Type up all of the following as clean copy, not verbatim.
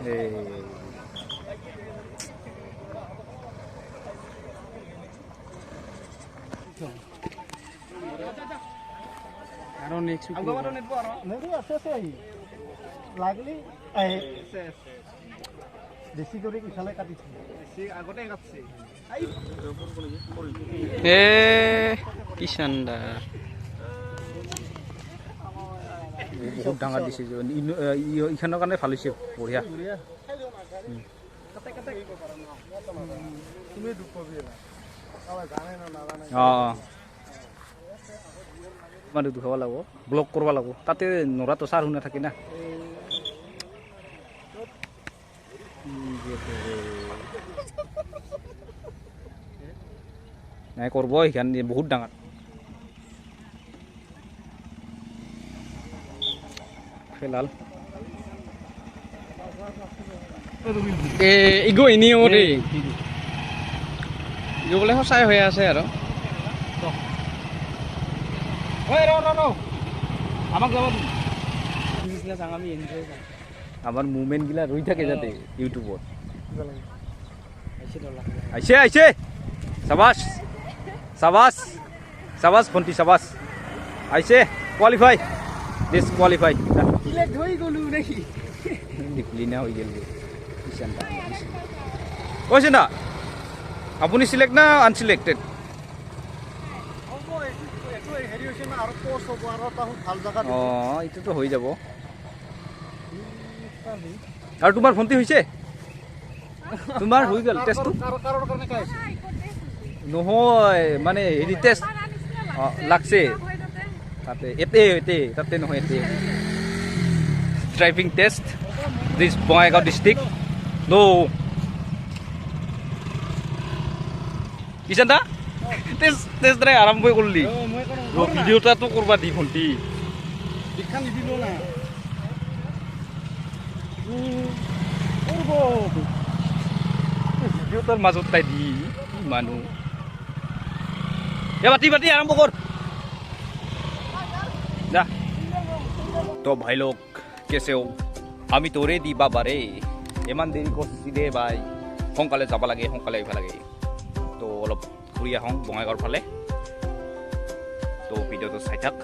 আৰু নেক্সট আগবাৰৰ নেটব আৰু নেটব আছে লাগলি দেশি কৰি ইফালে কাটিছে বেছি আগতে কাটছে কি শানদাৰ বহুত ডাঙৰ দিছে ইখনৰ কাৰণে ভাল হৈছে বঢ়িয়া তুমি দুখ পাবি জানে না নাজানে মানুহ দুখাব লাগিব ব্লক কৰিব লাগিব তাতে নৰাটো চাৰ শুনা থাকে না নাই কৰিব সেইখান বহুত ডাঙৰ ফেলাল ইগো এনে দেই ইগো বোলে সঁচাই হৈ আছে আৰু আমাক যাব আমি এনজয় আমাৰ মুভমেণ্টগিলা ৰৈ থাকে যাতে ইউটিউবত আহিছে আহিছে চাবাছ চাবাছ চাবাছ ভণ্টি চাবাছ আহিছে কোৱালিফাই ডিছকুৱালিফাই হৈ গ'লো নেকি ডিপ্লিনা হৈ গ'ল কৈছে না আপুনি চিলেক্ট না আনচিলেক্টেড অঁ এইটোতো হৈ যাব আৰু তোমাৰ ভণ্টি হৈছে তোমাৰ হৈ গ'ল টেষ্টটো নহয় মানে হেৰি টেষ্ট অঁ লাগছে তাতে তাতে নহয় এতে ড্ৰাইভিং টেষ্ট দিছ বঙাইগাঁও ডিষ্ট্ৰিক্ট কিষান দা টেষ্ট ড্ৰাইভ আৰম্ভই কৰিলি ভিডিঅ'টাতো কৰবা দি ভণ্টি ভিডিঅ'টাৰ মাজত তাই দি মানুহ বাতি বাতি আৰম্ভ কৰ যা তো ভাই লোক কেছে हो আমি তো ৰেডি বাবাৰে ইমান দেৰি কৰিছি দে ভাই সোনকালে যাব লাগে সোনকালে আহিব লাগে তো অলপ ঘূৰি আহোঁ বঙাইগাঁৱৰ ফালে তো ভিডিঅ'টো চাই থাক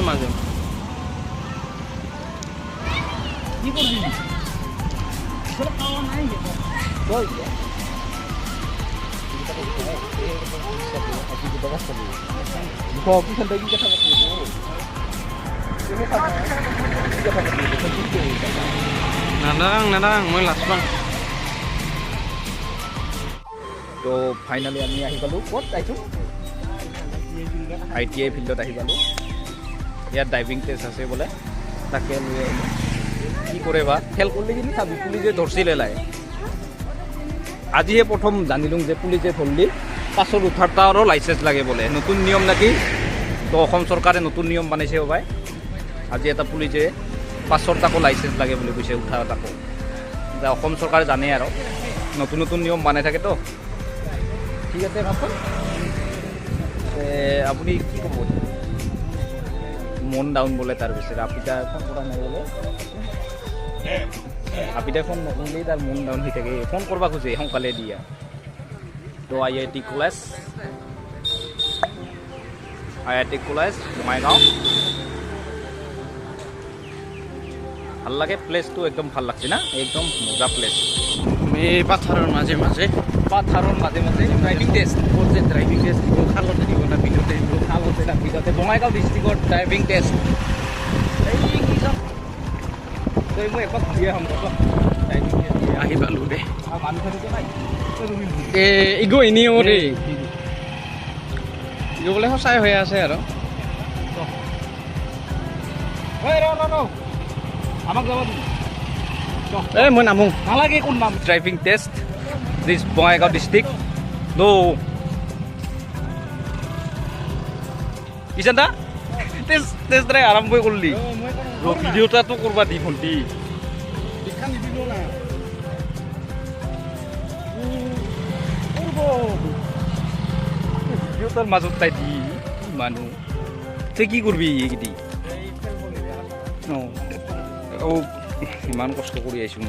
মাজে কি করবি সব খাওয়া নাই কই নাদাং মই লাষ্ট পাম তো ফাইনালি আমি আহি পালো ক'ত আহিছো ITI ফিল্ডত আহি পালো ইয়াত ডাইভিং টেষ্ট আছে বোলে তাকে লৈ আহিলো কি কৰে বা খেল কৰিলে কিন্তু চাবি পুলিচে ধৰছিলে লাই আজিহে প্ৰথম জানিলোঁ যে পুলিচে ধৰলি পাছত উঠাৰ তাৰো লাইচেঞ্চ লাগে বোলে, নতুন নিয়ম নাকি। তো অসম চৰকাৰে নতুন নিয়ম বনাইছে হবাই, আজি এটা পুলিচে পাছৰ তাকো লাইচেঞ্চ লাগে বুলি কৈছে উঠাৰ তাকো। যে অসম চৰকাৰে জানে আৰু নতুন নতুন নিয়ম বনাই থাকেতো। ঠিক আছে ভাবচোন, আপুনি কি ক'ব? মন ডাউন বোলে তাৰ পিছত আপিতা ফোন কৰা নাই বোলে, আপিতা ফোন নকৰিলেই তাৰ মন ডাউন হৈ থাকে, ফোন কৰিব খোজে সোনকালে দিয়া। তো IIT কলেজ বঙাইগাঁও ভাল লাগে, প্লেচটো একদম ভাল লাগছে না, একদম মজা প্লেচ। এই পাথাৰৰ মাজে মাজে ড্ৰাইভিং টেষ্ট করছে, ড্রাইভিং টেস্ট খালতে দিব না বিলতে, খালতে না বিলতে, বঙাইগাঁও ডিস্ট্রিক্টর ড্রাইভিং টেস্ট। এই কি সব তই মই এপাক ঘূৰি আহোঁ ড্ৰাইভিং টেষ্ট আহি পালোঁ দে। মানুহ থাকিব নাই ইগো এনেও দেই, ইগো বোলে সঁচাই হৈ আছে আৰু। আমাক যাব মই নামো নালাগে, কোন নাম? ড্ৰাইভিং টেষ্ট দিছ বঙাইগাঁও ডিষ্ট্ৰিক্ট। নো কিষান দা টেষ্ট ড্ৰাই আৰম্ভ কৰিলি, ভিডিঅ'টাতো কৰবা দি ভণ্টি। ভিডিঅ'টাৰ মাজত তাই দি মানুহ তই কি কৰবি এইকেইটি? অঁ ইমান কষ্ট কৰি আহিছোঁ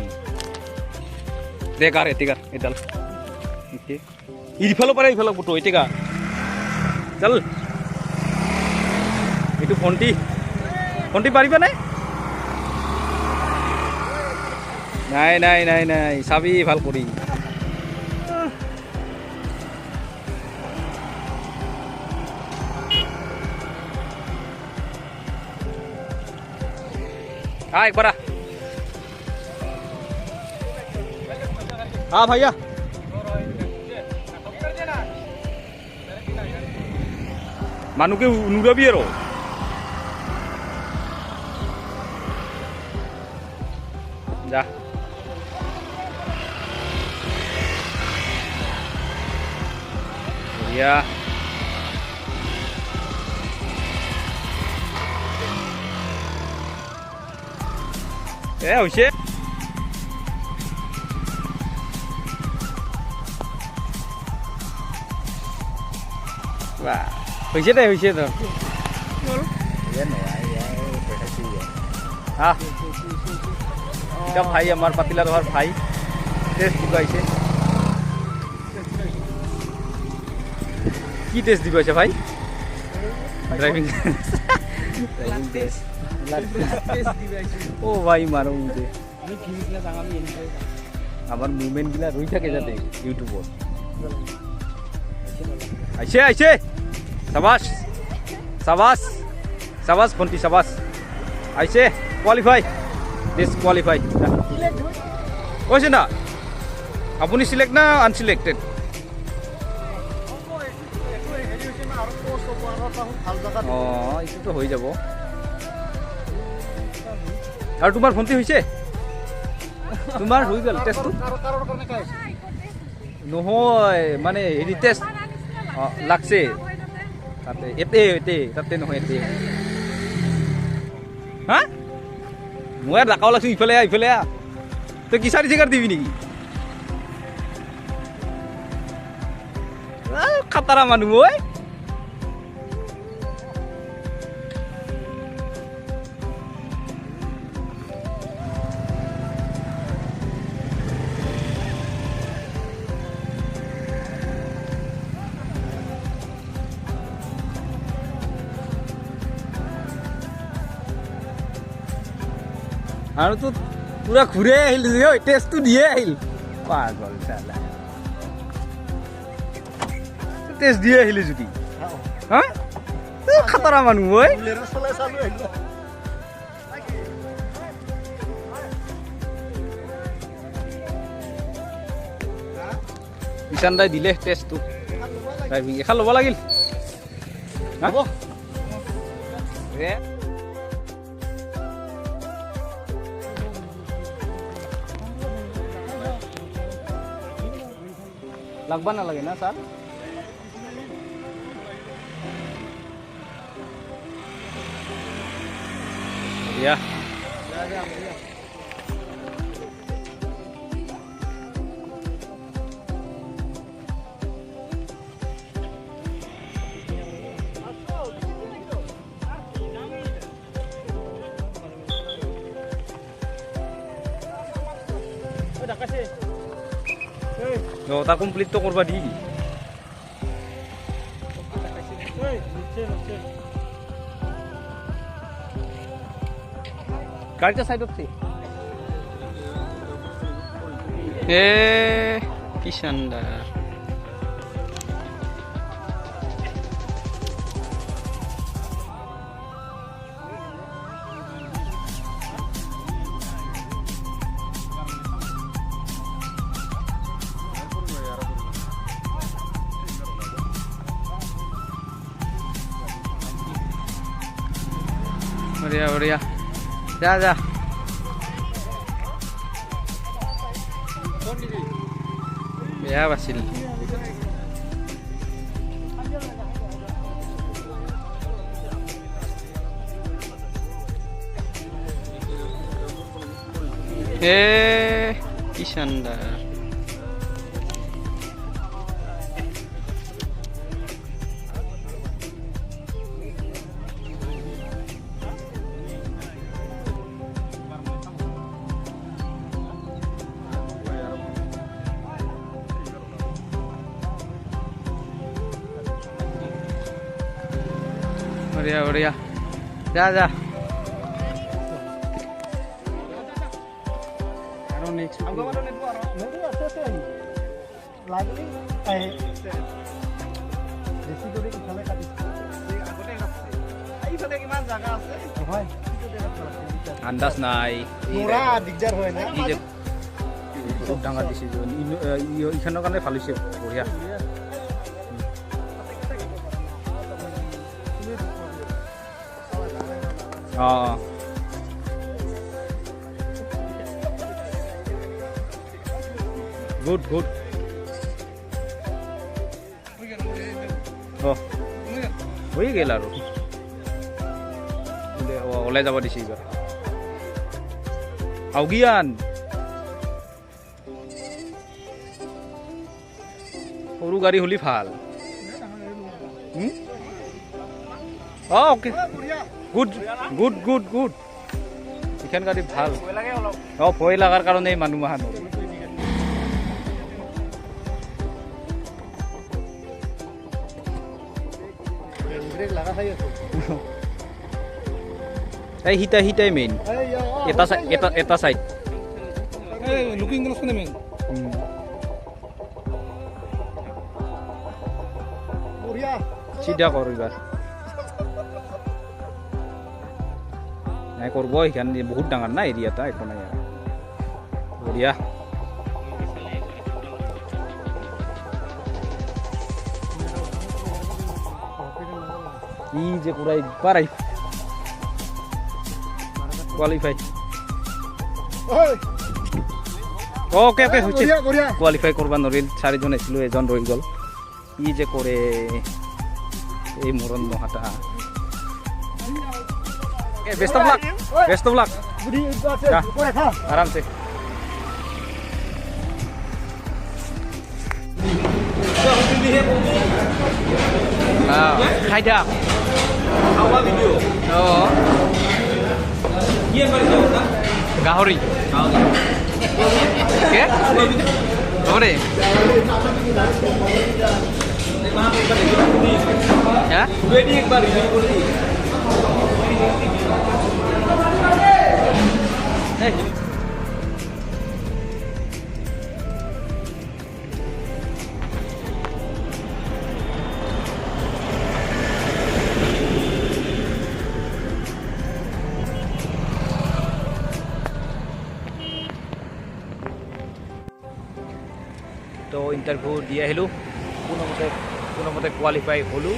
দে কাৰ এতেকাৰ এডাল ইফালৰ পৰা ইফালৰ ফটো এতেকা চল। এইটো ভণ্টি পাৰিবা নাই? নাই চাবি ভাল কৰি। एक बार हाँ भैया मानु के नुराबी रो जा बढ़िया। হৈছে হৈছে তো ভাই আমার পাতিলা রহার ভাই টেস্ট দিব আইছে। কি টেস্ট দিব আইছে ভাই? Driving test. ও ভাই মারো মুঝে আমার মুভমেন্টগুলা রই থাকে যাতে ইউটিউবত আইছে সাবাস সাবাস সাবাস ভণ্টি সাবাস আইছে কোয়ালিফাই ডিসকোয়ালিফাই কৈছে না আপুনি সিলেক্ট না আনসিলেক্টেড? অঁ এইটোতো হৈ যাব। আর তোমার ভন্টি হয়েছে? তোমার হয়ে গেল টেস্ট? নহয় মানে হেৰি টেস্ট লাগছে তাতে তাতে নহয় এতে। হা মই আৰ ডাকাও লাগছো ইফালে তই কি চাৰি চেকাৰ দিবি নেকি? খাতাৰা মানুহ মই। আৰু তো পুৰা ঘূৰে আহিল, টেষ্টটো দিয়ে আহিল। পাগল চালা টেষ্ট দিয়ে আহিলি যদি হা খাতৰা মানুহ মই। ঈশান দাই দিলে টেষ্টটো, ড্ৰাইভিং এখন ল'ব লাগিল। লাগবা নালাগে না ছাৰ দিয়া তা কমপ্লিট তো করবা দি গাড়িটা সাইড হচ্ছে কি শানদার बढ़िया बढ़िया जा जा बेया बासिल কি শানদার बढ़िया बढ़िया जा जा আন্দাজ নাই দিগদাৰ হয় না খুব ডাঙৰ ডিচিজন ইখানৰ কাৰণে ভাল হৈছে বঢ়িয়া গুড গুড হৈ গেল আৰু ওলাই যাব দিছে এইবাৰ আউগিয়ান সৰু গাড়ী হ'লে ভাল okay good good good good এইখন গাড়ী ভাল ভয় লগাৰ কাৰণে মানুহ মাহানো এই হিটাই মেইন এটা সাইড লুকিং গ্লাস কোনে মেইন বঢ়িয়া চিধা কর এবার নাই করবো এখানে বহুত ডাঙর না এরিয়াটা একো নাই আর বঢ়িয়া ই যে কুড়াই পারাই কোয়ালিফাই ওকে ওকে হচ্ছে কোয়ালিফাই করবা নরিল 4 জন আছিল এজন রই গল ই যে করে এই মরণ মহাটা বেস্ট অফ লাক আরাম সে খাই যা খাওয়া ভিডিও গাহৰি কে ওৰে হ্যাঁ ৰেডি একবাৰ ৰিভিউ কৰে দিই তো ইন্টাৰভিউ দিয়ে আহিলোঁ কোনোমতে কোৱালিফাই হ'লোঁ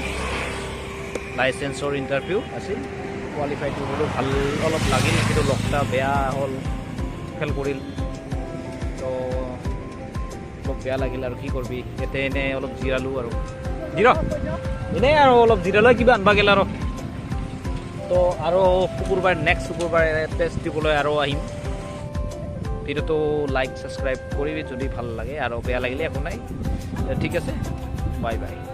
লাইচেন্সৰ ইণ্টাৰভিউ আছিল কোৱালিফাইটো হ'লোঁ ভাল অলপ লাগিল কিন্তু লগটা বেয়া হ'ল ফেল কৰিল তো অলপ বেয়া লাগিল আৰু কি কৰবি ইয়াতে এনে অলপ জিৰালো আৰু এনেই আৰু অলপ জিৰালৈ কিবা আনবা গেল আৰু তো আৰু শুকুৰবাৰ নেক্সট শুকুৰবাৰে টেষ্ট দিবলৈ আৰু আহিম ভিডিঅ'টো লাইক ছাবস্ক্ৰাইব কৰিবি যদি ভাল লাগে আৰু বেয়া লাগিলে একো নাই ঠিক আছে বাই বাই